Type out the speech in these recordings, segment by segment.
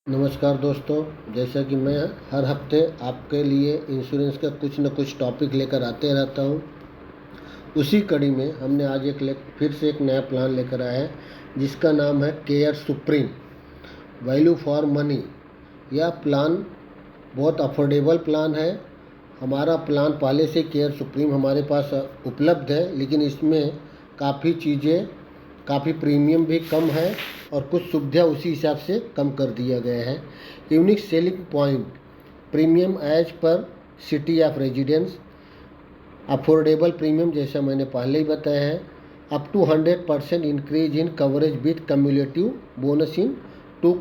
नमस्कार दोस्तों। जैसा कि मैं हर हफ्ते आपके लिए इंश्योरेंस का कुछ न कुछ टॉपिक लेकर आते रहता हूं, उसी कड़ी में हमने आज फिर से एक नया प्लान लेकर आया है जिसका नाम है care supreme value for money. यह प्लान बहुत अफोर्डेबल प्लान है। हमारा प्लान पहले से केयर सुप्रीम हमारे पास उपलब्ध है, लेकिन इसमें काफ़ी चीज़ें, काफ़ी प्रीमियम भी कम है और कुछ सुविधा उसी हिसाब से कम कर दिया गया है। Unique selling point: premium age पर city of residence, affordable premium जैसा मैंने पहले ही बताया है, up to 100% increase in coverage with cumulative bonus in 2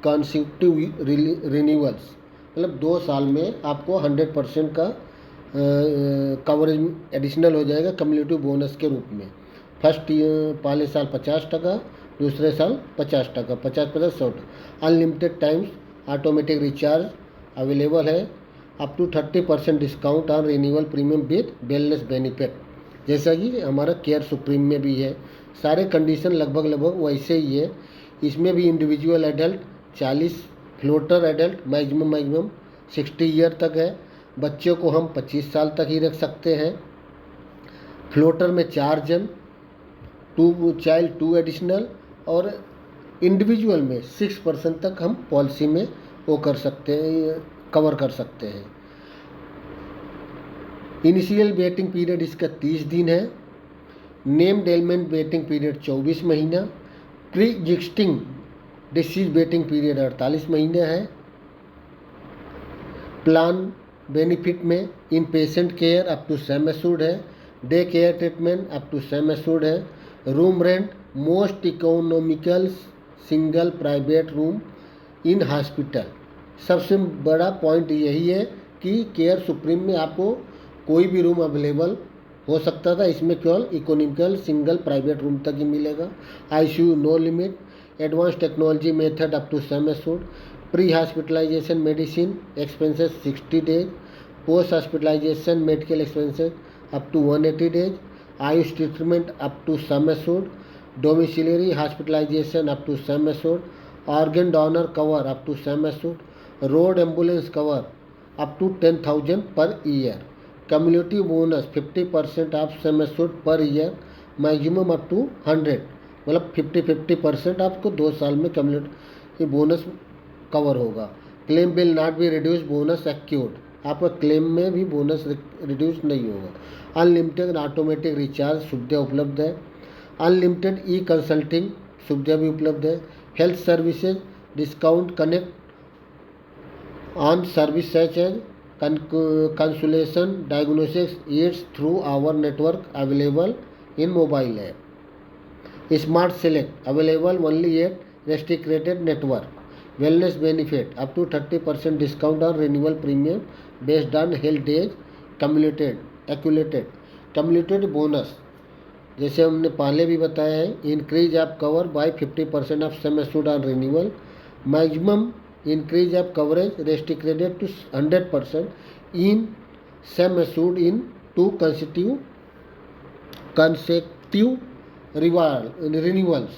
consecutive renewals. मतलब 2 साल में आपको 100% का कवरेज एडिशनल हो जाएगा कम्युलेटिव बोनस के रूप में। पहले साल 50%, दूसरे साल 50%, 50-50 100। Unlimited times automatic recharge available है। Up to 30% discount on renewal premium with wellness benefit, जैसा कि हमारा केयर सुप्रीम में भी है। सारे कंडीशन लगभग वैसे ही है। इसमें भी individual adult 40, floater adult maximum 60 year तक है। बच्चों को हम 25 साल तक ही रख सकते हैं। फ्लोटर में 4 जन, 2 चाइल्ड 2 एडिशनल, और इंडिविजुअल में 6% तक हम पॉलिसी में वो कर सकते हैं, कवर कर सकते हैं। इनिशियल वेटिंग पीरियड इसका 30 दिन है। नेम्ड एलिमेंट वेटिंग पीरियड 24 महीना। Pre existing disease waiting period 48 महीने है। प्लान बेनिफिट में in patient care up to sum assured है। Day care treatment up to sum assured है। Room rent most economical single private room in hospital. सबसे बड़ा point यही है कि केयर सुप्रीम में आपको कोई भी रूम अवेलेबल हो सकता था, इसमें केवल इकोनॉमिकल सिंगल प्राइवेट रूम तक ही मिलेगा। ICU no limit. Advance technology method up to sum assured. Pre hospitalisation medicine expenses 60 days. Post hospitalisation medical expenses up to 180 days. AYUSH treatment up to sum assured. Domiciliary hospitalisation up to sum assured. Organ donor cover up to sum assured. Road ambulance cover up to 10,000 per year. Cumulative bonus 50% of sum assured per year, maximum up to 100। मतलब 50% आपको 2 साल में cumulative bonus cover होगा। Claim will not be reduce bonus accrued, आपका claim में भी bonus reduce नहीं होगा। अनलिमिटेड ऑटोमेटिक रिचार्ज सुविधा उपलब्ध है। अनलिमिटेड ई कंसल्टिंग सुविधा भी उपलब्ध है। Health services discount connect on service such as consultation diagnosis aids through our network available in mobile app. Smart select available only at restricted network. Wellness benefit up to 30% discount on renewal premium based on health days cumulated bonus, जैसे हमने पहले भी बताया है। Increase of cover by 50% of sum assured on renewal. Maximum increase of coverage restricted to 100% in sum assured in 2 consecutive renewals.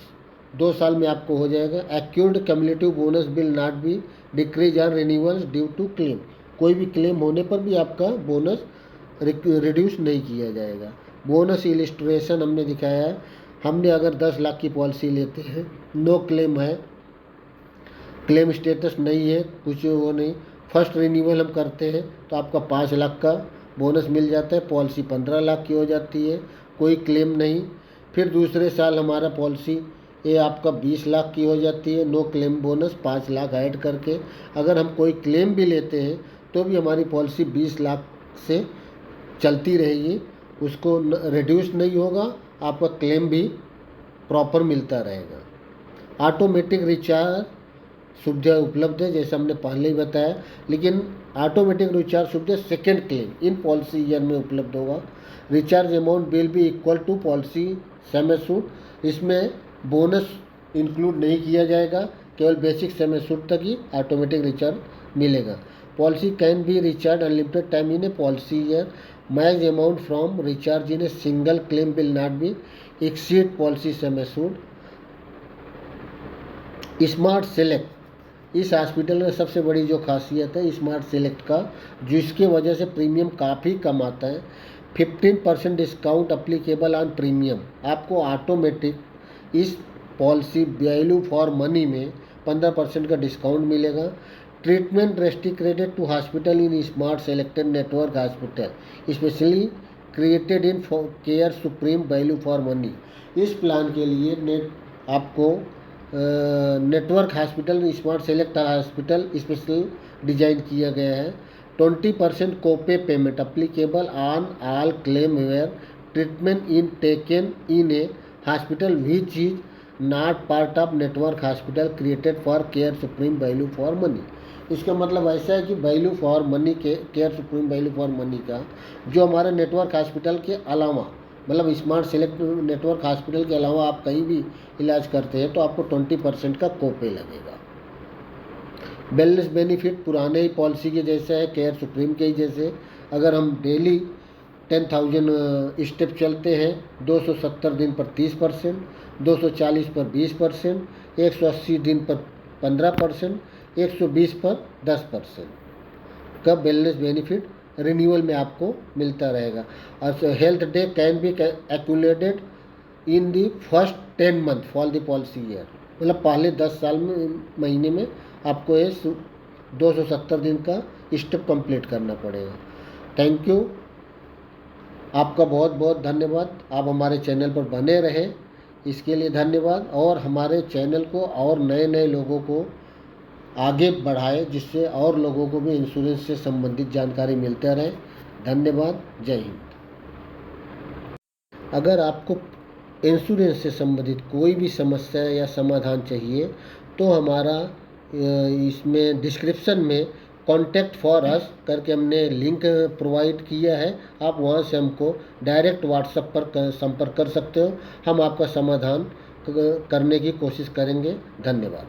2 साल में आपको हो जाएगा। Accrued cumulative bonus will not be decrease on renewals due to claim, कोई भी claim होने पर भी आपका बोनस रिड्यूस नहीं किया जाएगा। बोनस इलिस्ट्रेशन हमने दिखाया है। हमने अगर 10 लाख की पॉलिसी लेते हैं, नो क्लेम है, क्लेम स्टेटस नहीं है, कुछ वो नहीं, फर्स्ट रिन्यूअल हम करते हैं तो आपका 5 लाख का बोनस मिल जाता है, पॉलिसी 15 लाख की हो जाती है, कोई क्लेम नहीं। फिर दूसरे साल हमारा पॉलिसी ये आपका 20 लाख की हो जाती है, no claim bonus 5 lakh add करके। अगर हम कोई क्लेम भी लेते हैं तो भी हमारी पॉलिसी 20 लाख से चलती रहेगी, उसको रिड्यूस नहीं होगा, आपका क्लेम भी प्रॉपर मिलता रहेगा। ऑटोमेटिक रिचार्ज सुविधा उपलब्ध है, जैसे हमने पहले ही बताया, लेकिन ऑटोमेटिक रिचार्ज सुविधा second claim in policy year में उपलब्ध होगा। Recharge amount will be equal to policy sum assured. इसमें बोनस इंक्लूड नहीं किया जाएगा, केवल बेसिक सम एश्योर्ड तक ही ऑटोमेटिक रिचार्ज मिलेगा। Policy can be recharge unlimited time in a policy year. Max amount from recharge in a single claim will not be exceed policy sum assured. Smart select इस hospital में सबसे बड़ी जो खासियत है स्मार्ट सेलेक्ट का, जिसकी वजह से प्रीमियम काफ़ी कम आता है। 15% डिस्काउंट अप्लीकेबल ऑन प्रीमियम। आपको ऑटोमेटिक इस पॉलिसी वैल्यू फॉर मनी में 15% का डिस्काउंट मिलेगा। Treatment restricted to hospital in smart selected network hospital specially created in care supreme value for money. इस प्लान के लिए आपको network hospital smart select hospital special design किया गया है। 20% copay payment applicable on all claim where treatment in taken in a hospital which is not part of network hospital created for care supreme value for money. इसका मतलब ऐसा है कि value for money के care supreme value for money का जो हमारे network hospital के अलावा, मतलब स्मार्ट सेलेक्ट नेटवर्क हॉस्पिटल के अलावा आप कहीं भी इलाज करते हैं तो आपको 20% का कोपे लगेगा। वेलनेस बेनिफिट पुराने ही पॉलिसी के जैसे है, केयर सुप्रीम के ही जैसे। अगर हम डेली 10,000 स्टेप चलते हैं 270 दिन पर 30%, 240 पर 20%, 180 दिन पर 15%, 120 पर 10% का वेलनेस बेनिफिट रिन्यूअल में आपको मिलता रहेगा। और health day can be accumulated in the first 10 month for the policy year. मतलब पहले 10 साल में महीने में आपको ये 270 दिन का स्टेप कंप्लीट करना पड़ेगा। थैंक यू, आपका बहुत बहुत धन्यवाद। आप हमारे चैनल पर बने रहें, इसके लिए धन्यवाद। और हमारे चैनल को और नए नए लोगों को आगे बढ़ाए, जिससे और लोगों को भी इंश्योरेंस से संबंधित जानकारी मिलता रहे। धन्यवाद, जय हिंद। अगर आपको इंश्योरेंस से संबंधित कोई भी समस्या या समाधान चाहिए तो हमारा इसमें डिस्क्रिप्शन में कॉन्टैक्ट फॉर अस करके हमने लिंक प्रोवाइड किया है। आप वहां से हमको डायरेक्ट व्हाट्सएप पर संपर्क कर सकते हो। हम आपका समाधान करने की कोशिश करेंगे। धन्यवाद।